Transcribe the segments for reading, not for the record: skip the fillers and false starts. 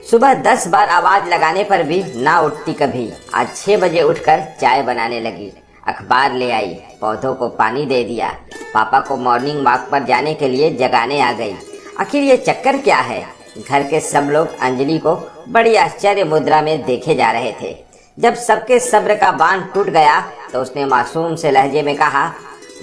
सुबह 10 बार आवाज लगाने पर भी ना उठती कभी। आज 6 बजे उठकर चाय बनाने लगी, अखबार ले आई, पौधों को पानी दे दिया, पापा को मॉर्निंग वॉक पर जाने के लिए जगाने आ गई। आखिर ये चक्कर क्या है? घर के सब लोग अंजलि को बड़ी आश्चर्य मुद्रा में देखे जा रहे थे। जब सबके सब्र का बांध टूट गया तो उसने मासूम से लहजे में कहा,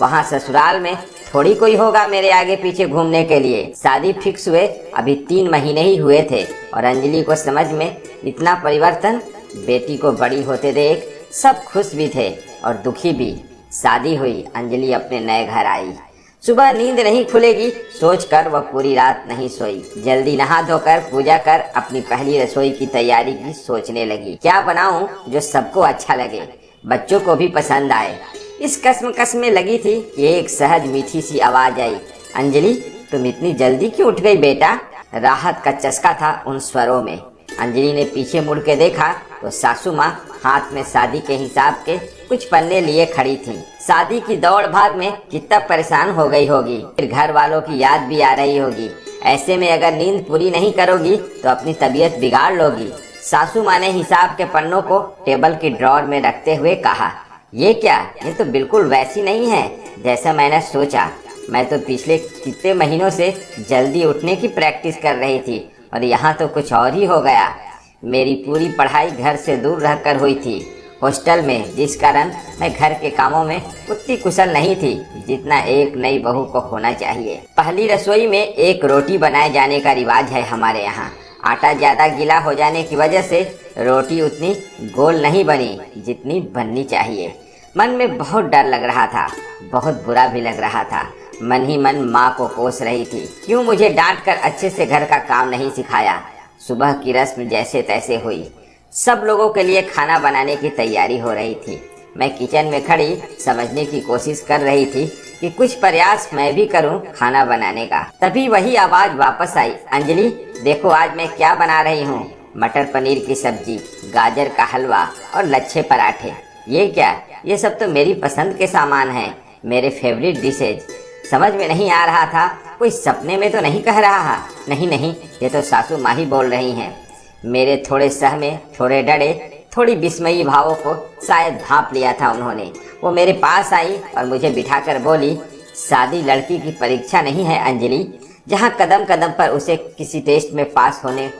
वहाँ ससुराल में थोड़ी कोई होगा मेरे आगे पीछे घूमने के लिए। शादी फिक्स हुए अभी 3 महीने ही हुए थे और अंजलि को समझ में इतना परिवर्तन। बेटी को बड़ी होते देख सब खुश भी थे और दुखी भी। शादी हुई, अंजलि अपने नए घर आई। सुबह नींद नहीं खुलेगी सोचकर वह पूरी रात नहीं सोई। जल्दी नहा धोकर पूजा कर अपनी पहली रसोई की तैयारी की सोचने लगी। क्या बनाऊं जो सबको अच्छा लगे, बच्चों को भी पसंद आए। इस कसम में लगी थी कि एक सहज मीठी सी आवाज आई, अंजलि तुम इतनी जल्दी क्यों उठ गई बेटा? राहत का चस्का था उन स्वरों में। अंजलि ने पीछे मुड़ के देखा तो सासू माँ हाथ में शादी के हिसाब के कुछ पन्ने लिए खड़ी थी। शादी की दौड़ भाग में कितना परेशान हो गई होगी, फिर घर वालों की याद भी आ रही होगी। ऐसे में अगर नींद पूरी नहीं करोगी तो अपनी तबीयत बिगाड़ लोगी। सासू माँ ने हिसाब के पन्नों को टेबल की ड्रॉर में रखते हुए कहा, ये क्या? ये तो बिल्कुल वैसी नहीं है जैसा मैंने सोचा। मैं तो पिछले कितने महीनों से जल्दी उठने की प्रैक्टिस कर रही थी और यहाँ तो कुछ और ही हो गया। मेरी पूरी पढ़ाई घर से दूर रहकर हुई थी, हॉस्टल में, जिस कारण मैं घर के कामों में उतनी कुशल नहीं थी जितना एक नई बहू को होना चाहिए। पहली रसोई में एक रोटी बनाए जाने का रिवाज है हमारे यहाँ। आटा ज़्यादा गीला हो जाने की वजह से रोटी उतनी गोल नहीं बनी जितनी बननी चाहिए। मन में बहुत डर लग रहा था, बहुत बुरा भी लग रहा था। मन ही मन माँ को कोस रही थी, क्यों मुझे डांट कर अच्छे से घर का काम नहीं सिखाया। सुबह की रस्म जैसे तैसे हुई। सब लोगों के लिए खाना बनाने की तैयारी हो रही थी। मैं किचन में खड़ी समझने की कोशिश कर रही थी कि कुछ प्रयास मैं भी करूं खाना बनाने का। तभी वही आवाज वापस आई, अंजलि देखो आज मैं क्या बना रही हूँ। मटर पनीर की सब्जी, गाजर का हलवा और लच्छे पराठे। ये क्या? ये सब तो मेरी पसंद के सामान हैं, मेरे फेवरेट डिशेज। समझ में नहीं आ रहा था कोई सपने में तो नहीं कह रहा। नहीं नहीं, ये तो सासू माँ ही बोल रही हैं। मेरे थोड़े सहमे, थोड़े डरे, थोड़ी विस्मयी भावों को शायद भांप लिया था उन्होंने। वो मेरे पास आई और मुझे बिठाकर बोली, शादी लड़की की परीक्षा नहीं है अंजलि, जहाँ कदम कदम पर उसे किसी टेस्ट में पास होने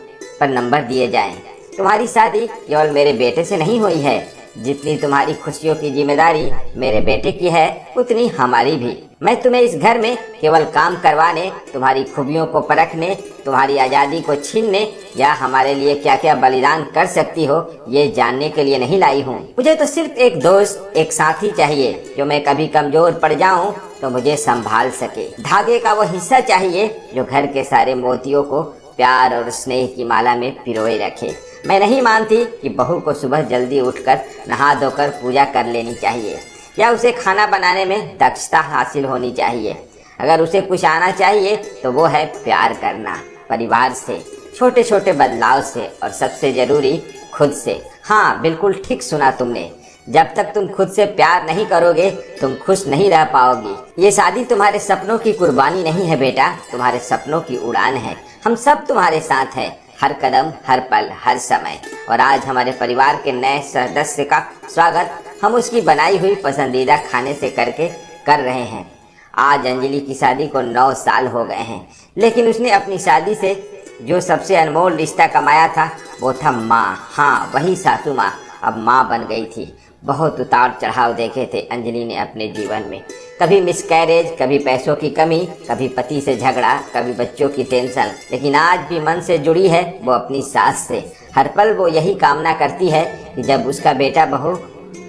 पर नंबर दिए जाएं। तुम्हारी शादी केवल मेरे बेटे से नहीं हुई है। जितनी तुम्हारी खुशियों की जिम्मेदारी मेरे बेटे की है उतनी हमारी भी। मैं तुम्हें इस घर में केवल काम करवाने, तुम्हारी खूबियों को परखने, तुम्हारी आज़ादी को छीनने या हमारे लिए क्या क्या बलिदान कर सकती हो ये जानने के लिए नहीं लाई हूँ। मुझे तो सिर्फ एक दोस्त, एक साथी चाहिए जो मैं कभी कमजोर पड़ जाऊँ तो मुझे संभाल सके। धागे का वो हिस्सा चाहिए जो घर के सारे मोतियों को प्यार और स्नेह की माला में पिरोए रखे। मैं नहीं मानती कि बहू को सुबह जल्दी उठकर नहा धोकर पूजा कर लेनी चाहिए या उसे खाना बनाने में दक्षता हासिल होनी चाहिए। अगर उसे कुछ आना चाहिए तो वो है प्यार करना, परिवार से, छोटे छोटे बदलाव से और सबसे जरूरी खुद से। हाँ, बिल्कुल ठीक सुना तुमने। जब तक तुम खुद से प्यार नहीं करोगे तुम खुश नहीं रह पाओगी। ये शादी तुम्हारे सपनों की कुर्बानी नहीं है बेटा, तुम्हारे सपनों की उड़ान है। हम सब तुम्हारे साथ हैं, हर कदम, हर पल, हर समय। और आज हमारे परिवार के नए सदस्य का स्वागत हम उसकी बनाई हुई पसंदीदा खाने से करके कर रहे हैं। आज अंजलि की शादी को 9 साल हो गए हैं, लेकिन उसने अपनी शादी से जो सबसे अनमोल रिश्ता कमाया था वो था माँ। हाँ, वही सासू माँ अब माँ बन गई थी। बहुत उतार चढ़ाव देखे थे अंजलि ने अपने जीवन में। कभी मिसकैरेज, कभी पैसों की कमी, कभी पति से झगड़ा, कभी बच्चों की टेंशन, लेकिन आज भी मन से जुड़ी है वो अपनी सास से। हर पल वो यही कामना करती है कि जब उसका बेटा बहू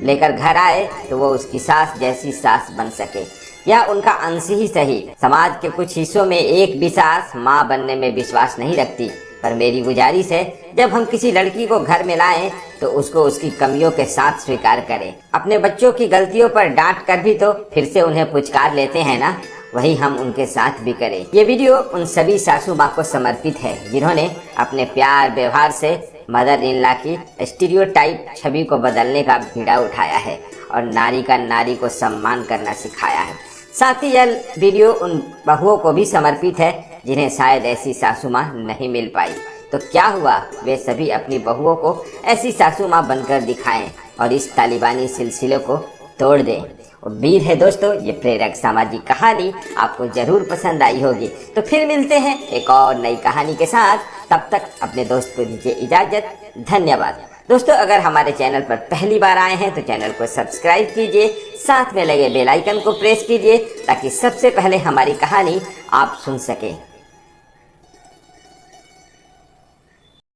लेकर घर आए तो वो उसकी सास जैसी सास बन सके, या उनका अंश ही सही। समाज के कुछ हिस्सों में एक भी सास माँ बनने में विश्वास नहीं रखती, पर मेरी गुजारिश है जब हम किसी लड़की को घर में लाएं तो उसको उसकी कमियों के साथ स्वीकार करें। अपने बच्चों की गलतियों पर डांट कर भी तो फिर से उन्हें पुचकार लेते हैं ना, वही हम उनके साथ भी करें। ये वीडियो उन सभी सासू माँ को समर्पित है जिन्होंने अपने प्यार व्यवहार से मदर इन लॉ की स्टीरियोटाइप छवि को बदलने का बीड़ा उठाया है और नारी का नारी को सम्मान करना सिखाया है। साथ ही यह वीडियो उन बहुओं को भी समर्पित है जिन्हें शायद ऐसी सासू माँ नहीं मिल पाई। तो क्या हुआ, वे सभी अपनी बहुओं को ऐसी सासू माँ बनकर दिखाएं और इस तालिबानी सिलसिले को तोड़ दें। उम्मीद है दोस्तों ये प्रेरक सामाजिक कहानी आपको जरूर पसंद आई होगी। तो फिर मिलते हैं एक और नई कहानी के साथ, तब तक अपने दोस्त को दीजिए इजाजत। धन्यवाद दोस्तों। अगर हमारे चैनल पर पहली बार आए हैं तो चैनल को सब्सक्राइब कीजिए, साथ में लगे बेल आइकन को प्रेस कीजिए ताकि सबसे पहले हमारी कहानी आप सुन सकें।